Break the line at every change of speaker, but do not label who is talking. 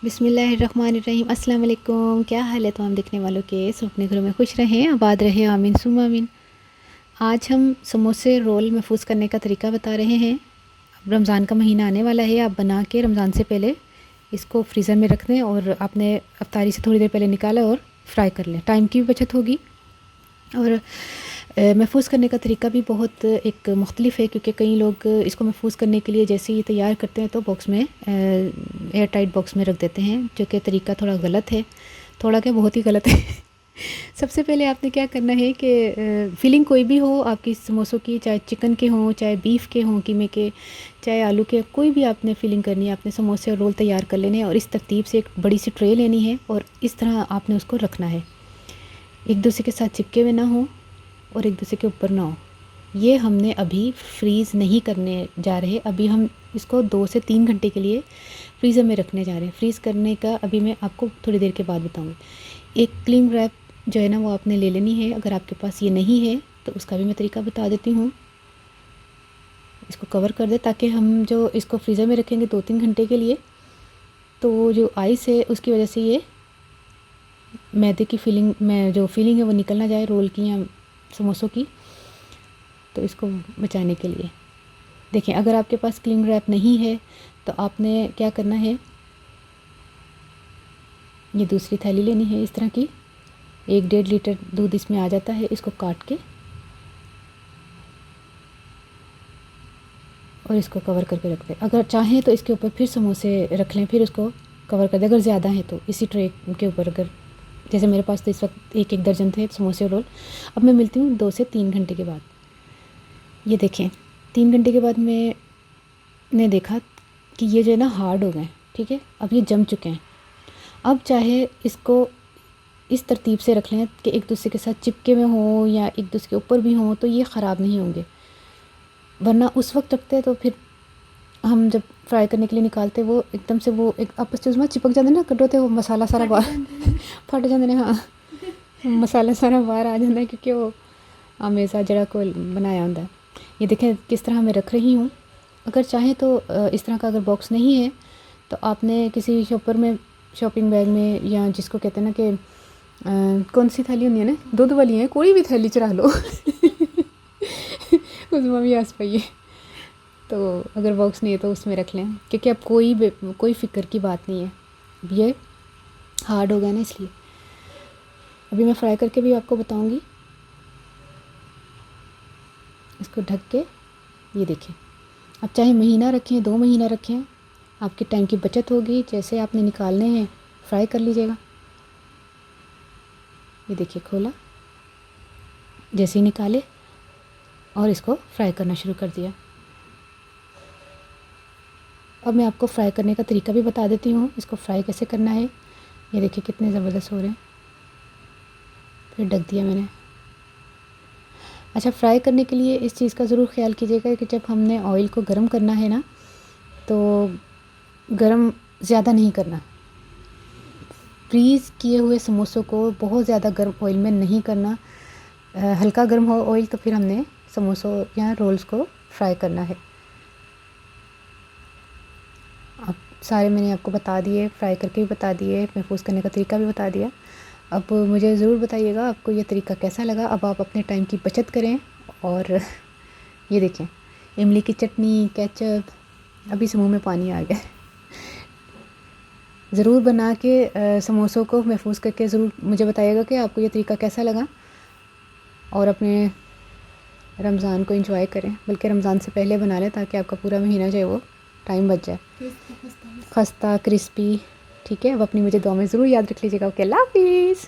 बिस्मिल्लाहिर्रहमानिर्रहीम। अस्सलाम वालेकुम। क्या हाल है तमाम देखने वालों के? सब अपने घरों में खुश रहें, आबाद रहें, आमीन सुम्मा आमीन। आज हम समोसे रोल महफूज करने का तरीका बता रहे हैं। अब रमज़ान का महीना आने वाला है, आप बना के रमज़ान से पहले इसको फ्रीज़र में रख दें और आपने अफ्तारी से थोड़ी देर पहले निकाला और फ्राई कर लें। टाइम की भी बचत होगी और महफूज़ करने का तरीका भी बहुत एक मुख्तलिफ है, क्योंकि कई लोग इसको महफूज़ करने के लिए जैसे ही तैयार करते हैं तो बॉक्स में एयर टाइट बॉक्स में रख देते हैं, जो कि तरीका थोड़ा गलत है। थोड़ा क्या, बहुत ही गलत है। सबसे पहले आपने क्या करना है कि फिलिंग कोई भी हो आपकी समोसों की, चाहे चिकन के हों, चाहे बीफ के हों, कीमे के, चाहे आलू के, कोई भी आपने फिलिंग करनी है। आपने समोसे और रोल तैयार कर लेने हैं और इस तरतीब से एक बड़ी सी ट्रे लेनी है और इस तरह आपने उसको रखना है, एक दूसरे के साथ चिपके हुए ना हो और एक दूसरे के ऊपर ना हो। ये हमने अभी फ्रीज़ नहीं करने जा रहे, अभी हम इसको 2 से 3 घंटे के लिए फ्रीज़र में रखने जा रहे हैं। फ्रीज़ करने का अभी मैं आपको थोड़ी देर के बाद बताऊंगी। एक क्लिंग रैप जो है ना वो आपने ले लेनी है। अगर आपके पास ये नहीं है तो उसका भी मैं तरीका बता देती हूँ। इसको कवर कर दे ताकि हम जो इसको फ्रीज़र में रखेंगे 2-3 घंटे के लिए, तो जो आइस है उसकी वजह से ये मैदे की फीलिंग में जो फीलिंग है वो निकल ना जाए रोल की या समोसों की, तो इसको बचाने के लिए देखें। अगर आपके पास क्लिंग रैप नहीं है तो आपने क्या करना है, ये दूसरी थैली लेनी है इस तरह की। 1-1.5 लीटर दूध इसमें आ जाता है। इसको काट के और इसको कवर करके रख दें। अगर चाहें तो इसके ऊपर फिर समोसे रख लें, फिर उसको कवर कर दें। अगर ज़्यादा है तो इसी ट्रे के ऊपर, अगर जैसे मेरे पास तो इस वक्त 1-1 दर्जन थे समोसे और रोल। अब मैं मिलती हूँ 2 से 3 घंटे के बाद। ये देखें 3 घंटे के बाद मैंने देखा कि ये जो है ना हार्ड हो गए, ठीक है। अब ये जम चुके हैं। अब चाहे इसको इस तरतीब से रख लें कि एक दूसरे के साथ चिपके में हो या एक दूसरे के ऊपर भी हों, तो ये ख़राब नहीं होंगे। वरना उस वक्त रखते तो फिर हम जब फ्राई करने के लिए निकालते वो एकदम से वो एक आपस में चिपक जाते ना, कटोते वो मसाला सारा बाहर फट जाते हैं। हाँ, मसाला सारा बाहर आ जाता है क्योंकि वो हमेशा जड़ा को बनाया होता है। ये देखें किस तरह मैं रख रही हूँ। अगर चाहें तो इस तरह का अगर बॉक्स नहीं है तो आपने किसी शॉपर में, शॉपिंग बैग में, या जिसको कहते हैं ना कि कौन सी थैली होती है ना, दूध वाली है, कोई भी थैली चढ़ा लो। उसमें भी आस पाइए। तो अगर बॉक्स नहीं है तो उसमें रख लें, क्योंकि अब कोई फ़िक्र की बात नहीं है। अब ये हार्ड हो गया ना, इसलिए अभी मैं फ्राई करके भी आपको बताऊंगी। इसको ढक के ये देखें। अब चाहे महीना रखें, 2 महीना रखें, आपके टाइम की बचत होगी। जैसे आपने निकालने हैं फ्राई कर लीजिएगा। ये देखिए खोला, जैसे ही निकाले और इसको फ्राई करना शुरू कर दिया। अब मैं आपको फ्राई करने का तरीका भी बता देती हूँ, इसको फ्राई कैसे करना है। ये देखिए कितने ज़बरदस्त हो रहे हैं। फिर ढक दिया मैंने। अच्छा, फ्राई करने के लिए इस चीज़ का ज़रूर ख्याल कीजिएगा कि जब हमने ऑयल को गर्म करना है ना, तो गर्म ज़्यादा नहीं करना। फ्रीज़ किए हुए समोसों को बहुत ज़्यादा गर्म ऑयल में नहीं करना। हल्का गर्म हो ऑयल तो फिर हमने समोसों या रोल्स को फ्राई करना है। अब सारे मैंने आपको बता दिए, फ्राई करके भी बता दिए, महफूज करने का तरीका भी बता दिया। अब मुझे ज़रूर बताइएगा आपको ये तरीका कैसा लगा। अब आप अपने टाइम की बचत करें। और ये देखें इमली की चटनी, केचप, अभी से मुँह में पानी आ गया। ज़रूर बना के समोसों को महफूज करके ज़रूर मुझे बताइएगा कि आपको ये तरीका कैसा लगा। और अपने रमज़ान को एंजॉय करें, बल्कि रमज़ान से पहले बना लें ताकि आपका पूरा महीना जो है वो टाइम बच जाए। खस्ता क्रिस्पी, ठीक है। अब अपनी मुझे दुआ में ज़रूर याद रख लीजिएगा। ओके, अल्लाह हाफिज़।